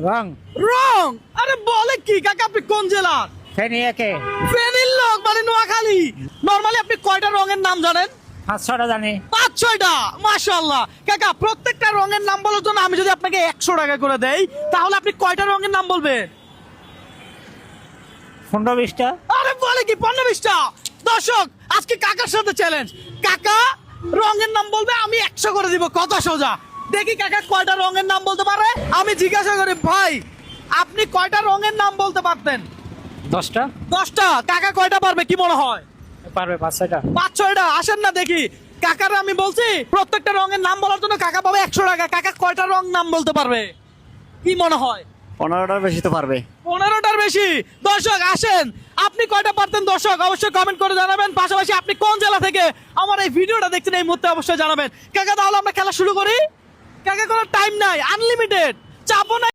রং রং আরে বলে কি কাকা, আপনি কোন জেলার? ফেনী একে ফেনীর লোক, মানে নোয়াখালী। নরমালি আপনি কয়টা রঙের নাম জানেন? 5-6টা জানি। 5-6টা, মাশাআল্লাহ। কাকা প্রত্যেকটা রঙের নাম বলার জন্য আমি যদি আপনাকে 100 টাকা করে দেই, তাহলে আপনি কয়টা রঙের নাম বলবেন? 15-20টা। আরে বলে কি 15-20টা? দর্শক আজকে কাকার সাথে চ্যালেঞ্জ, কাকা রঙের নাম বলবে, আমি 100 করে দিব, কথা সোজা। দেখি কাকা কয়টা রঙের নাম বলতে পারে। আমি জিজ্ঞাসা করি, ভাই আপনি কয়টা রঙের নাম বলতে পারতেন? 10টা 10টা। কাকা কয়টা পারবে কি মনে হয়? পারবে, 5-6টা। 5-6টা। আসেন না দেখি কাকার, আমি বলছি প্রত্যেকটা রঙের নাম বলার জন্য কাকা পাবে 100 টাকা। কাকা কয়টা রং নাম বলতে পারবে কি মনে হয়? 15টার বেশি তো পারবে। 15টার বেশি। দর্শক আসেন, আপনি কয়টা পারতেন দর্শক অবশ্যই কমেন্ট করে জানাবেন। পাশাপাশি আপনি কোন জেলা থেকে আমার এই ভিডিওটা দেখছেন এই মুহূর্তে অবশ্যই জানাবেন। কাকা তাহলে আমরা খেলা শুরু করি। কাকা কোনো টাইম নাই, আনলিমিটেড, চাপও নাই।